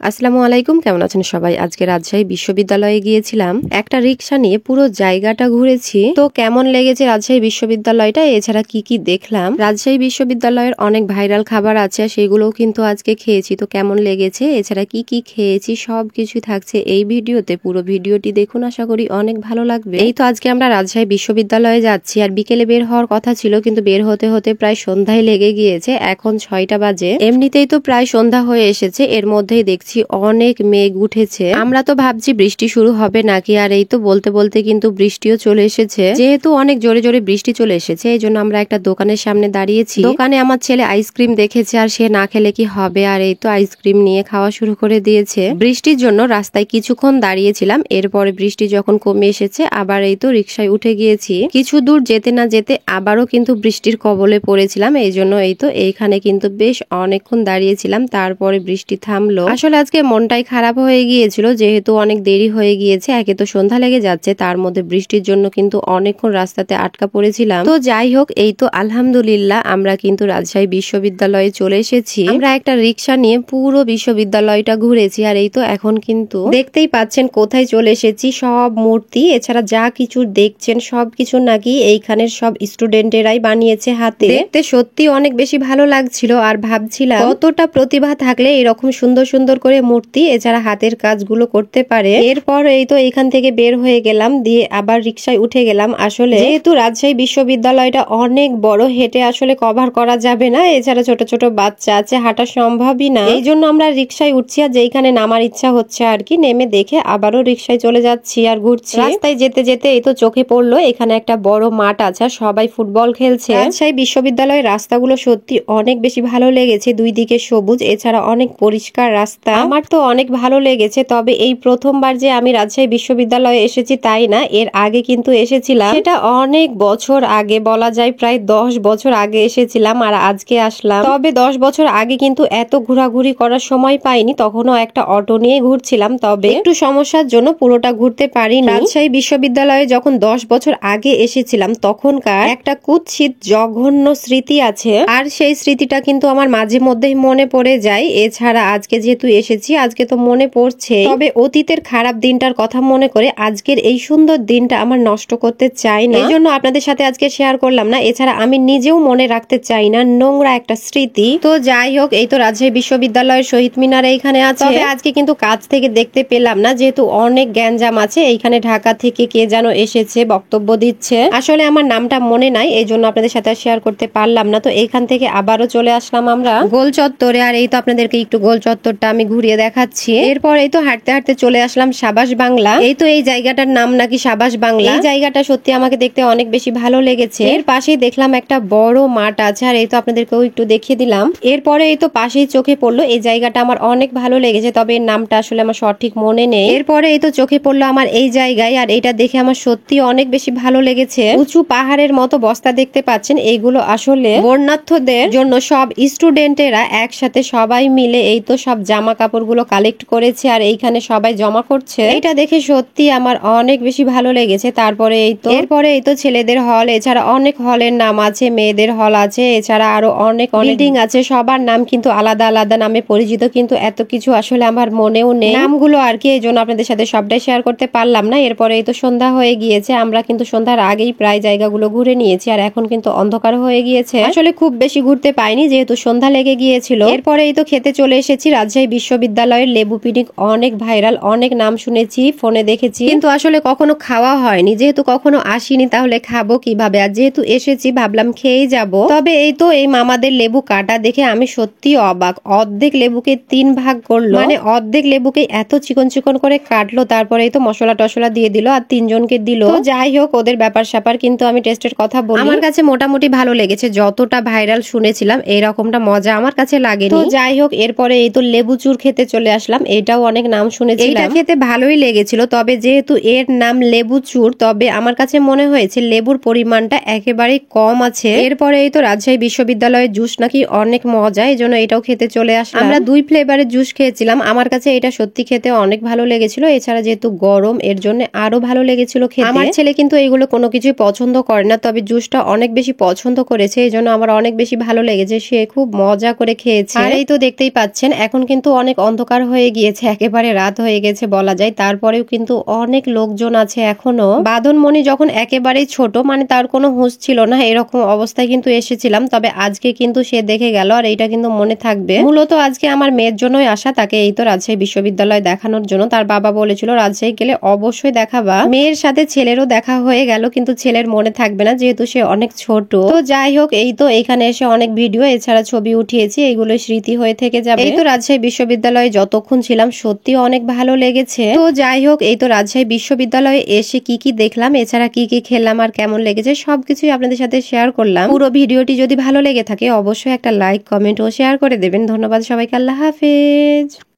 আসসালামু আলাইকুম, কেমন আছেন সবাই? আজকে রাজশাহী বিশ্ববিদ্যালয়ে গিয়েছিলাম, একটা রিক্সা নিয়ে পুরো জায়গাটা ঘুরেছি। তো কেমন লেগেছে রাজশাহী বিশ্ববিদ্যালয়টা, এছাড়া কি কি দেখলাম। রাজশাহী বিশ্ববিদ্যালয়ের অনেক ভাইরাল খাবার আছে, সেগুলোও কিন্তু আজকে খেয়েছি। তো কেমন লেগেছে, এছাড়া কি কি খেয়েছি, সবকিছু থাকছে এই ভিডিওতে। পুরো ভিডিওটি দেখুন, আশা করি অনেক ভালো লাগবে। এই তো আজকে আমরা রাজশাহী বিশ্ববিদ্যালয়ে যাচ্ছি, আর বিকেলে বের হওয়ার কথা ছিল, কিন্তু বের হতে হতে প্রায় সন্ধ্যায় লেগে গিয়েছে। এখন 6টা বাজে, এমনিতেই তো প্রায় সন্ধ্যা হয়ে এসেছে, এর মধ্যেই দেখছি অনেক মেঘ উঠেছে। আমরা তো ভাবছি বৃষ্টি শুরু হবে নাকি, আর এই তো বলতে বলতে কিন্তু বৃষ্টিও চলে এসেছে। যেহেতু অনেক জোরে জোরে বৃষ্টি চলে এসেছে, এই জন্য আমরা একটা দোকানের সামনে দাঁড়িয়েছি। দোকানে আমার ছেলে আইসক্রিম দেখেছে, আর সে না খেলে কি হবে, আর এই তো আইসক্রিম নিয়ে খাওয়া শুরু করে দিয়েছে। বৃষ্টির জন্য রাস্তায় কিছুক্ষণ দাঁড়িয়েছিলাম, এরপরে বৃষ্টি যখন কমে এসেছে আবার এই তো রিক্সায় উঠে গিয়েছি। কিছু দূর যেতে না যেতে আবারও কিন্তু বৃষ্টির কবলে পড়েছিলাম, এই জন্য এই তো এইখানে কিন্তু বেশ অনেকক্ষণ দাঁড়িয়েছিলাম। তারপরে বৃষ্টি থামলো। আসলে আজকে মনটাই খারাপ হয়ে গিয়েছিল, যেহেতু অনেক দেরি হয়ে গিয়েছে। একে তো সন্ধ্যা লেগে যাচ্ছে, তার মধ্যে বৃষ্টির জন্য কিন্তু অনেকক্ষণ রাস্তাতে আটকা পড়েছিলাম। তো যাই হোক, এই তো আলহামদুলিল্লাহ আমরা কিন্তু রাজশাহী বিশ্ববিদ্যালয়ে চলে এসেছি। আমরা একটা রিক্সা নিয়ে পুরো বিশ্ববিদ্যালয়টা ঘুরেছি, আর এই তো এখন কিন্তু দেখতেই পাচ্ছেন কোথায় চলে এসেছি। সব মূর্তি এছাড়া যা কিছু দেখছেন সবকিছু নাকি এইখানের সব স্টুডেন্টেরাই বানিয়েছে হাতে। দেখতে সত্যি অনেক বেশি ভালো লাগছিল, আর ভাবছিলাম কতটা প্রতিভা থাকলে এরকম সুন্দর সুন্দর করে মূর্তি এছাড়া হাতের কাজগুলো করতে পারে। এরপর এই তো এখান থেকে বের হয়ে গেলাম, দিয়ে আবার রিক্সায় উঠে গেলাম। আসলে যেহেতু রাজশাহী বিশ্ববিদ্যালয়টা অনেক বড়, হেঁটে আসলে কভার করা যাবে না, এছাড়া ছোট ছোট বাচ্চা আছে, হাঁটা সম্ভবই না। এই জন্য আমরা রিক্সায় উঠছি, আর যেখানে নামার ইচ্ছা হচ্ছে আর কি নেমে দেখে আবারও রিক্সায় চলে যাচ্ছি আর ঘুরছি। রাস্তায় যেতে যেতে এই তো চোখে পড়লো এখানে একটা বড় মাঠ আছে, সবাই ফুটবল খেলছে। রাজশাহী বিশ্ববিদ্যালয়ের রাস্তাগুলো সত্যি অনেক বেশি ভালো লেগেছে, দুই দিকে সবুজ এছাড়া অনেক পরিষ্কার রাস্তা। আমার তো অনেক ভালো লেগেছে। তবে এই প্রথমবার যে আমি রাজশাহী বিশ্ববিদ্যালয়ে এসেছি তাই না, এর আগে কিন্তু এসেছিলাম। সেটা অনেক বছর আগে, বলা যায় প্রায় 10 বছর আগে এসেছিলাম, আর আজকে আসলাম। তবে 10 বছর আগে কিন্তু এত ঘোরাঘুরি করার সময় পাইনি, তখনও একটা অটো নিয়ে ঘুরছিলাম। তবে একটু সমস্যার জন্য পুরোটা ঘুরতে পারিনি। রাজশাহী বিশ্ববিদ্যালয়ে যখন 10 বছর আগে এসেছিলাম তখনকার একটা কুৎসিত জঘন্য স্মৃতি আছে, আর সেই স্মৃতিটা কিন্তু আমার মাঝে মধ্যেই মনে পড়ে যায়। এছাড়া আজকে যেহেতু এসেছি, আজকে তো মনে পড়ছে। তবে অতীতের খারাপ দিনটার কথা মনে করে আজকের এই সুন্দর দিনটা আমার নষ্ট করতে চাই না, এই জন্য আপনাদের সাথে আজকে শেয়ার করলাম না। এছাড়া আমি নিজেও মনে রাখতে চাই না নোংরা একটা স্মৃতি। তো যাই হোক, এই তো রাজশাহী বিশ্ববিদ্যালয়ের শহীদ মিনার এইখানে আছে। তবে আজকে কিন্তু কাছ থেকে দেখতে পেলাম না, যেহেতু অনেক গ্যাঞ্জাম আছে। এইখানে ঢাকা থেকে কে যেন এসেছে, বক্তব্য দিচ্ছে। আসলে আমার নামটা মনে নাই, এই জন্য আপনাদের সাথে শেয়ার করতে পারলাম না। তো এইখান থেকে আবারও চলে আসলাম আমরা গোল চত্বরে, আর এই তো আপনাদেরকে একটু গোল চত্বরটা আমি ঘুরিয়ে দেখাচ্ছি। এরপর এই তো হাঁটতে হাঁটতে চলে আসলাম সাবাস বাংলা। এই তো এই জায়গাটার নাম নাকি সাবাস বাংলা। এই জায়গাটা সত্যি আমাকে দেখতে অনেক বেশি ভালো লেগেছে। এর পাশেই দেখলাম একটা বড় মাঠ আছে, আর এই তো আপনাদেরকেও একটু দেখিয়ে দিলাম। এরপরে এই তো পাশেই চোখে পড়লো এই জায়গাটা আমার অনেক ভালো লেগেছে, তবে এর নামটা আসলে আমার সঠিক মনে নেই। এরপরে এই তো চোখে পড়লো আমার এই জায়গায়, আর এইটা দেখে আমার সত্যি অনেক বেশি ভালো লেগেছে। উঁচু পাহাড়ের মতো বস্তা দেখতে পাচ্ছেন, এইগুলো আসলে বর্ণার্থদের জন্য সব স্টুডেন্টেরা একসাথে সবাই মিলে এই তো সব জামা কাপড়গুলো কালেক্ট করেছে, আর এইখানে সবাই জমা করছে। এটা দেখে সত্যি আমার অনেক বেশি ভালো লেগেছে। তারপরে এই তো এরপরে এই তো ছেলেদের হল, এছাড়া অনেক হলের নাম আছে, মেয়েদের হল আছে, এছাড়া আরো অনেক বিল্ডিং আছে। সবার নাম কিন্তু আলাদা আলাদা নামে পরিচিত, কিন্তু এত কিছু আসলে আমার মনেও নেই নামগুলো আর কি, এই জন্য আপনাদের সাথে সবটাই শেয়ার করতে পারলাম না। এরপরে এই তো সন্ধ্যা হয়ে গিয়েছে, আমরা কিন্তু সন্ধ্যার আগেই প্রায় জায়গাগুলো ঘুরে নিয়েছি, আর এখন কিন্তু অন্ধকার হয়ে গিয়েছে। আসলে খুব বেশি ঘুরতে পাইনি, যেহেতু সন্ধ্যা লেগে গিয়েছিল। এরপরে এই তো খেতে চলে এসেছি। রাজশাহী বিশ্ববিদ্যালয়ের লেবু পিনিক অনেক ভাইরাল, অনেক নাম শুনেছি, ফোনে দেখেছি, কিন্তু আসলে কখনো খাওয়া হয়নি। যেহেতু কখনো আসিনি তাহলে খাবো কিভাবে, আর যেহেতু এসেছি ভাবলাম খেয়েই যাব। তবে এই তো এই মামাদের লেবু কাটা দেখে আমি সত্যি অবাক। অর্ধেক লেবুকে 3 ভাগ করলো, মানে অর্ধেক লেবুকে এত চিকন চিকন করে কাটলো, তারপরে এই তো মশলা টশলা দিয়ে দিল, আর 3 জনকে দিল। তো যাই হোক, ওদের ব্যাপার স্যাপার, কিন্তু আমি টেস্টের কথা বলি, আমার কাছে মোটামুটি ভালো লেগেছে। যতটা ভাইরাল শুনেছিলাম এরকমটা মজা আমার কাছে লাগেনি। তো যাই হোক, এরপরে এই তো লেবু চুর খেতে চলে আসলাম। এটাও অনেক নাম শুনেছিলাম, এটা খেতে ভালোই লেগেছিল। তবে যেহেতু এর নাম লেবু চুর, তবে আমার কাছে মনে হয়েছে লেবুর পরিমাণটা একেবারেই কম আছে। এরপরে এই তো রাজশাহী বিশ্ববিদ্যালয়ের জুস নাকি অনেক মজা, এই জন্য এটাও খেতে চলে আসলাম। আমরা 2 ফ্লেভারের জুস খেয়েছিলাম, আমার কাছে এটা সত্যি খেতে অনেক ভালো লেগেছিল। এছাড়া যেহেতু গরম, এর জন্য আরো ভালো লেগেছিল খেতে। আমার ছেলে কিন্তু এইগুলো কোনো কিছুই পছন্দ করে না, তবে জুসটা অনেক বেশি পছন্দ করেছে, এই জন্য আমার অনেক বেশি ভালো লেগেছে। সে খুব মজা করে খেয়েছে। আর এই তো দেখতেই পাচ্ছেন এখন কিন্তু অনেক অনেক অন্ধকার হয়ে গিয়েছে, একেবারে রাত হয়ে গেছে বলা যায়। তারপরেও কিন্তু অনেক লোকজন আছে এখনো। বাঁধনমণি যখন একেবারেই ছোট, মানে তার কোনো হুঁশ ছিল না, এরকম অবস্থায় কিন্তু এসেছিলাম। তবে আজকে কিন্তু সে দেখে গেল, আর এইটা কিন্তু মনে থাকবে। মূলত আজকে আমার মেয়ের জন্যই আসা, তাকে এই তো রাজশাহী বিশ্ববিদ্যালয় দেখানোর জন্য। তার বাবা বলেছিল রাজশাহী গেলে অবশ্যই দেখাবা। মেয়ের সাথে ছেলেরও দেখা হয়ে গেল, কিন্তু ছেলের মনে থাকবে না যেহেতু সে অনেক ছোট। তো যাই হোক, এই তো এখানে এসে অনেক ভিডিও এছাড়া ছবি উঠিয়েছি, এইগুলো স্মৃতি হয়ে থেকে যাবে। এই তো রাজশাহী বিশ্ববিদ্যালয়ে যতক্ষণ ছিলাম সত্যি অনেক ভালো লেগেছে। তো যাই হোক, এই তো রাজশাহী বিশ্ববিদ্যালয়ে এসে কি কি দেখলাম, এছাড়া কি কি খেললাম আর কেমন লেগেছে সবকিছুই আপনাদের সাথে শেয়ার করলাম। পুরো ভিডিওটি যদি ভালো লেগে থাকে অবশ্যই একটা লাইক, কমেন্ট ও শেয়ার করে দেবেন। ধন্যবাদ সবাইকে, আল্লাহ হাফেজ।